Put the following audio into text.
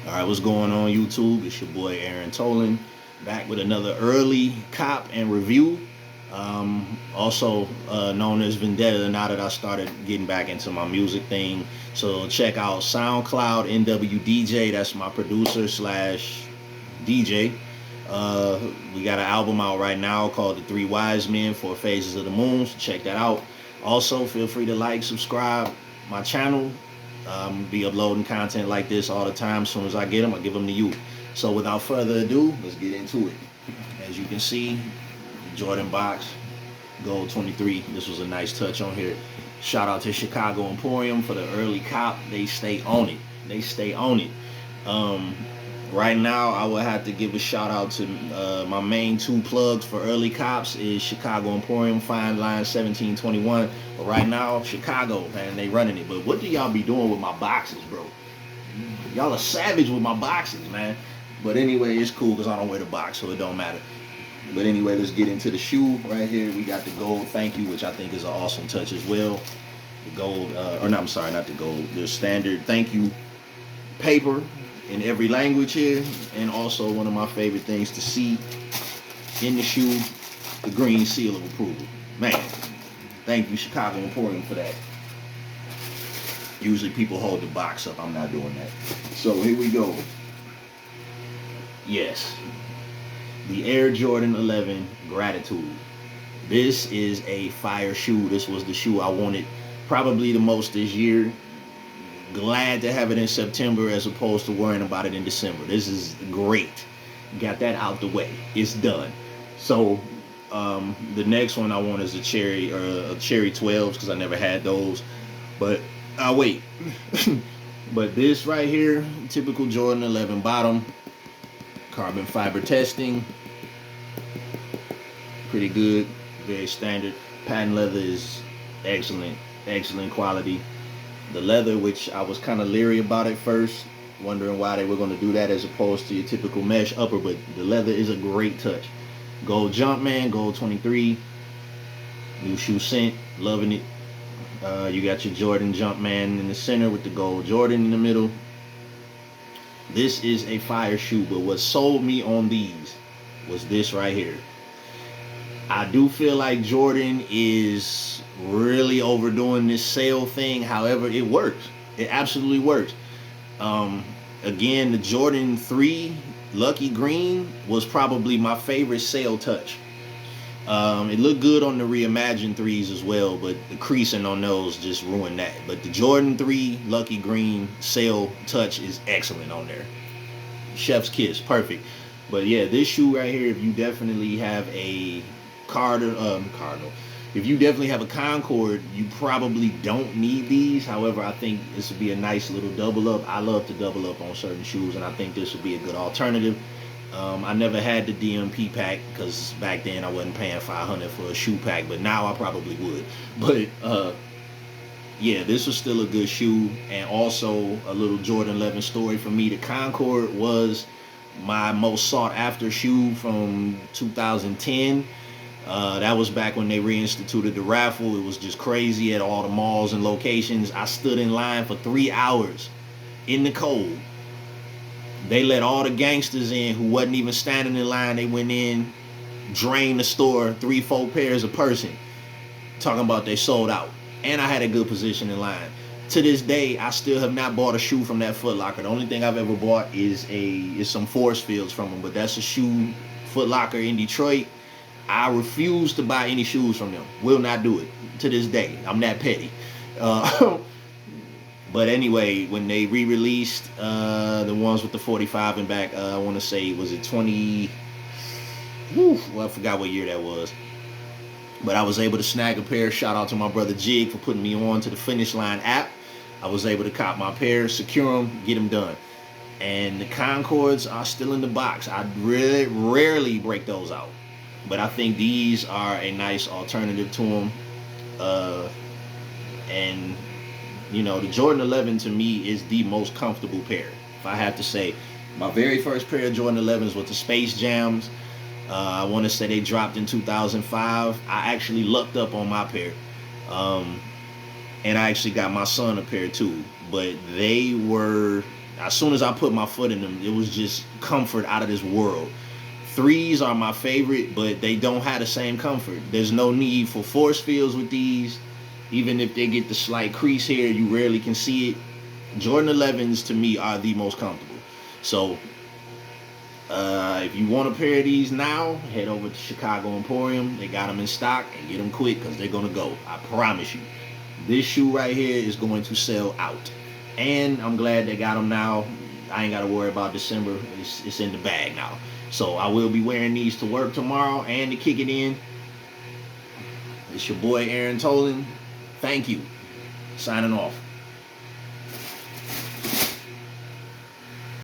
All right, what's going on YouTube? It's your boy Aaron Tolan, back with another early cop and review. Also known as Vendetta. Now that I started getting back into my music thing, so check out SoundCloud NWDJ. That's my producer slash DJ. We got an album out right now called The Three Wise Men, Four Phases of the Moon. So check that out. Also, feel free to like, subscribe my channel. Be uploading content like this all the time. As soon as I get them, I give them to you. So without further ado, let's get into it. As you can see, Jordan box, gold 23. This was a nice touch on here. Shout out to Chicago Emporium for the early cop. They stay on it. They stay on it. Right now, I would have to give a shout out to my main two plugs for early cops is Chicago Emporium, Fine Line 1721. But right now, Chicago, man, they running it. But what do y'all be doing with my boxes, bro? Y'all are savage with my boxes, man. But anyway, it's cool because I don't wear the box, so it don't matter. But anyway, let's get into the shoe right here. We got the gold thank you, which I think is an awesome touch as well. The gold, or no, I'm sorry, not the gold. The standard thank you paper in every language here, and also one of my favorite things to see in the shoe, the green seal of approval. Man, thank you Chicago Emporium for that. Usually people hold the box up. I'm not doing that. So here we go. Yes, the Air Jordan 11 Gratitude. This is a fire shoe. This was the shoe I wanted probably the most this year. Glad to have it in September as opposed to worrying about it in December. This is great. Got that out the way. It's done. So the next one I want is a cherry 12s because I never had those. But I'll wait. But this right here, typical Jordan 11 bottom, carbon fiber testing, pretty good, very standard. Patent leather is excellent, excellent quality. The leather, which I was kind of leery about at first, wondering why they were going to do that as opposed to your typical mesh upper, but the leather is a great touch. Gold Jumpman, gold 23, new shoe scent, loving it. You got your Jordan Jumpman in the center with the gold Jordan in the middle. This is a fire shoe, but what sold me on these was this right here. I do feel like Jordan is really overdoing this sale thing. However, it works. It absolutely works. Again, the Jordan 3 Lucky Green was probably my favorite sale touch. It looked good on the reimagined 3s as well, but the creasing on those just ruined that. But the Jordan 3 Lucky Green sale touch is excellent on there. Chef's kiss, perfect. But yeah, this shoe right here, if you definitely have a Cardinal, if you definitely have a Concord, you probably don't need these. However, I think this would be a nice little double up. I love to double up on certain shoes, and I think this would be a good alternative. I never had the DMP pack because back then I wasn't paying $500 for a shoe pack, but now I probably would. But yeah, this was still a good shoe. And also a little Jordan 11 story for me. The Concord was my most sought after shoe from 2010. That was back when they reinstituted the raffle. It was just crazy at all the malls and locations. I stood in line for 3 hours in the cold. They let all the gangsters in who wasn't even standing in line. They went in, drained the store, 3-4 pairs a person. Talking about they sold out. And I had a good position in line. To this day, I still have not bought a shoe from that Foot Locker. The only thing I've ever bought is some force fields from them. But that's a shoe, Foot Locker in Detroit. I refuse to buy any shoes from them. Will not do it to this day. I'm that petty. But anyway, when they re-released the ones with the 45 and back, I want to say, was it 20? Well, I forgot what year that was. But I was able to snag a pair. Shout out to my brother Jig for putting me on to the Finish Line app. I was able to cop my pair, secure them, get them done. And the Concords are still in the box. I really rarely break those out. But I think these are a nice alternative to them. And, you know, the Jordan 11 to me is the most comfortable pair. If I have to say, my very first pair of Jordan 11s was the Space Jams. I want to say they dropped in 2005. I actually lucked up on my pair. And I actually got my son a pair too. But they were As soon as I put my foot in them, it was just comfort out of this world. Threes are my favorite, but they don't have the same comfort. There's no need for force fields with these. Even if they get the slight crease here, you rarely can see it. Jordan 11s to me are the most comfortable. So if you want a pair of these now, head over to Chicago Emporium. They got them in stock, and get them quick because they're going to go. I promise you. This shoe right here is going to sell out. And I'm glad they got them now. I ain't got to worry about December. It's in the bag now. So I will be wearing these to work tomorrow and to kick it in. It's your boy Aaron Tolan. Thank you. Signing off.